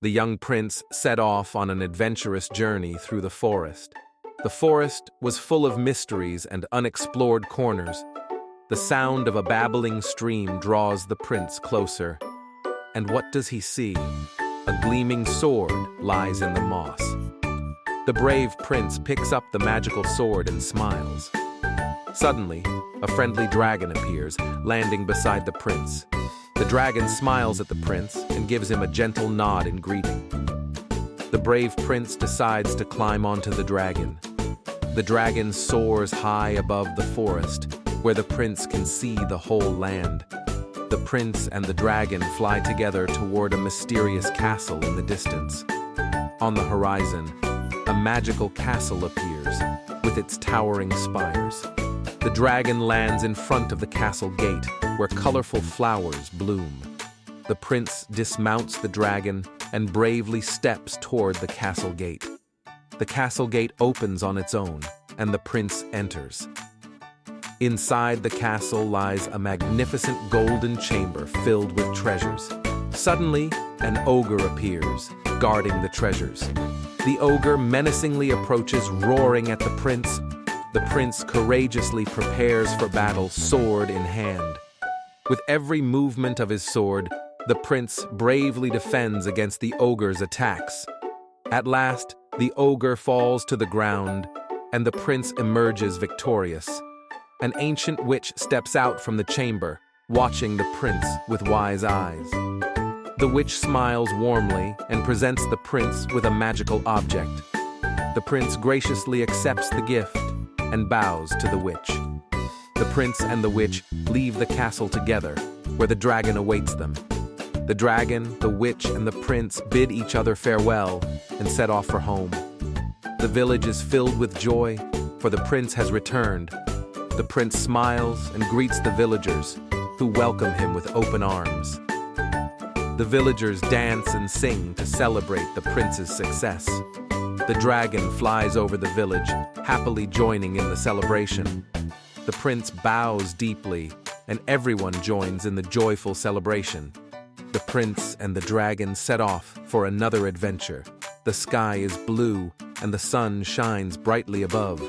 The young prince set off on an adventurous journey through the forest. The forest was full of mysteries and unexplored corners. The sound of a babbling stream draws the prince closer. And what does he see? A gleaming sword lies in the moss. The brave prince picks up the magical sword and smiles. Suddenly, a friendly dragon appears, landing beside the prince. The dragon smiles at the prince and gives him a gentle nod in greeting. The brave prince decides to climb onto the dragon. The dragon soars high above the forest, where the prince can see the whole land. The prince and the dragon fly together toward a mysterious castle in the distance. On the horizon, a magical castle appears, with its towering spires. The dragon lands in front of the castle gate, where colorful flowers bloom. The prince dismounts the dragon and bravely steps toward the castle gate. The castle gate opens on its own, and the prince enters. Inside the castle lies a magnificent golden chamber filled with treasures. Suddenly, an ogre appears, guarding the treasures. The ogre menacingly approaches, roaring at the prince. The prince courageously prepares for battle, sword in hand. With every movement of his sword, the prince bravely defends against the ogre's attacks. At last, the ogre falls to the ground, and the prince emerges victorious. An ancient witch steps out from the chamber, watching the prince with wise eyes. The witch smiles warmly and presents the prince with a magical object. The prince graciously accepts the gift and bows to the witch. The prince and the witch leave the castle together, where the dragon awaits them. The dragon, the witch, and the prince bid each other farewell and set off for home. The village is filled with joy, for the prince has returned. The prince smiles and greets the villagers, who welcome him with open arms. The villagers dance and sing to celebrate the prince's success. The dragon flies over the village, happily joining in the celebration. The prince bows deeply, and everyone joins in the joyful celebration. The prince and the dragon set off for another adventure. The sky is blue, and the sun shines brightly above.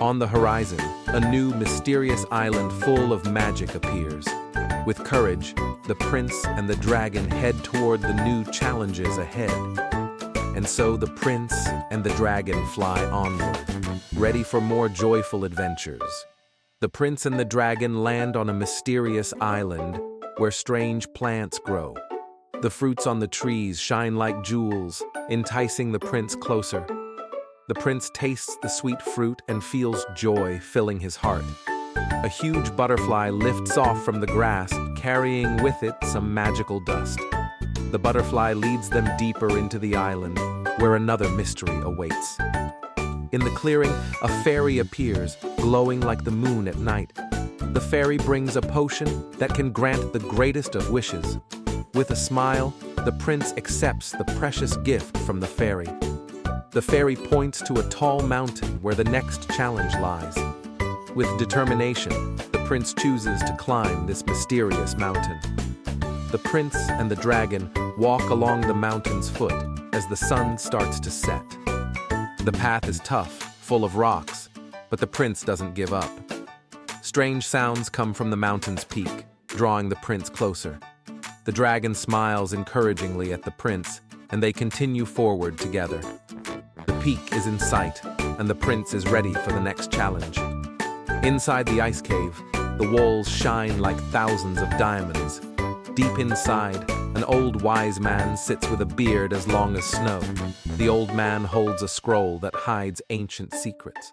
On the horizon, a new mysterious island full of magic appears. With courage, the prince and the dragon head toward the new challenges ahead. And so the prince and the dragon fly onward, ready for more joyful adventures. The prince and the dragon land on a mysterious island where strange plants grow. The fruits on the trees shine like jewels, enticing the prince closer. The prince tastes the sweet fruit and feels joy filling his heart. A huge butterfly lifts off from the grass, carrying with it some magical dust. The butterfly leads them deeper into the island, where another mystery awaits. In the clearing, a fairy appears, glowing like the moon at night. The fairy brings a potion that can grant the greatest of wishes. With a smile, the prince accepts the precious gift from the fairy. The fairy points to a tall mountain where the next challenge lies. With determination, the prince chooses to climb this mysterious mountain. The prince and the dragon walk along the mountain's foot as the sun starts to set. The path is tough, full of rocks, but the prince doesn't give up. Strange sounds come from the mountain's peak, drawing the prince closer. The dragon smiles encouragingly at the prince, and they continue forward together. The peak is in sight, and the prince is ready for the next challenge. Inside the ice cave, the walls shine like thousands of diamonds. Deep inside, an old wise man sits with a beard as long as snow. The old man holds a scroll that hides ancient secrets.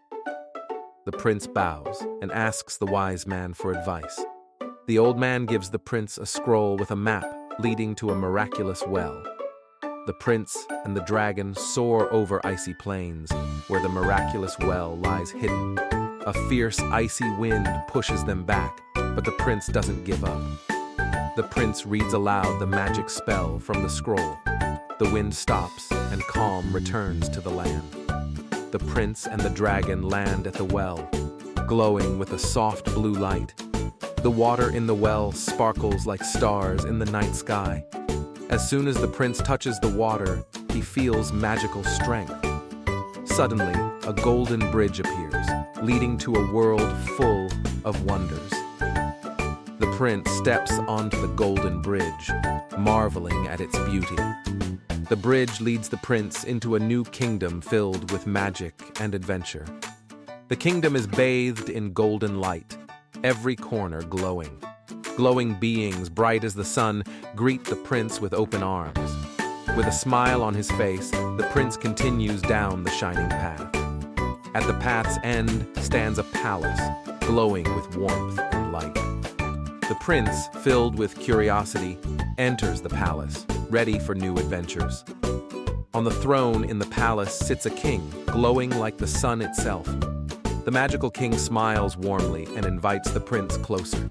The prince bows and asks the wise man for advice. The old man gives the prince a scroll with a map leading to a miraculous well. The prince and the dragon soar over icy plains, where the miraculous well lies hidden. A fierce, icy wind pushes them back, but the prince doesn't give up. The prince reads aloud the magic spell from the scroll. The wind stops, and calm returns to the land. The prince and the dragon land at the well, glowing with a soft blue light. The water in the well sparkles like stars in the night sky. As soon as the prince touches the water, he feels magical strength. Suddenly, a golden bridge appears, leading to a world full of wonders. The prince steps onto the golden bridge, marveling at its beauty. The bridge leads the prince into a new kingdom filled with magic and adventure. The kingdom is bathed in golden light, every corner glowing. Glowing beings bright as the sun greet the prince with open arms. With a smile on his face, the prince continues down the shining path. At the path's end stands a palace, glowing with warmth and light. The prince, filled with curiosity, enters the palace, ready for new adventures. On the throne in the palace sits a king, glowing like the sun itself. The magical king smiles warmly and invites the prince closer.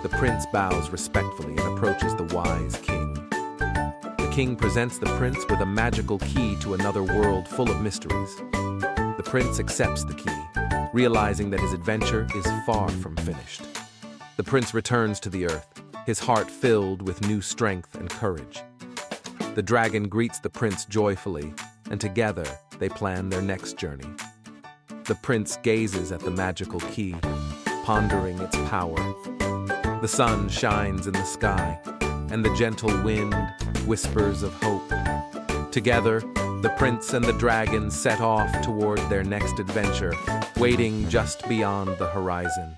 The prince bows respectfully and approaches the wise king. The king presents the prince with a magical key to another world full of mysteries. The prince accepts the key, realizing that his adventure is far from finished. The prince returns to the earth, his heart filled with new strength and courage. The dragon greets the prince joyfully, and together they plan their next journey. The prince gazes at the magical key, pondering its power. The sun shines in the sky, and the gentle wind whispers of hope. Together, the prince and the dragon set off toward their next adventure, waiting just beyond the horizon.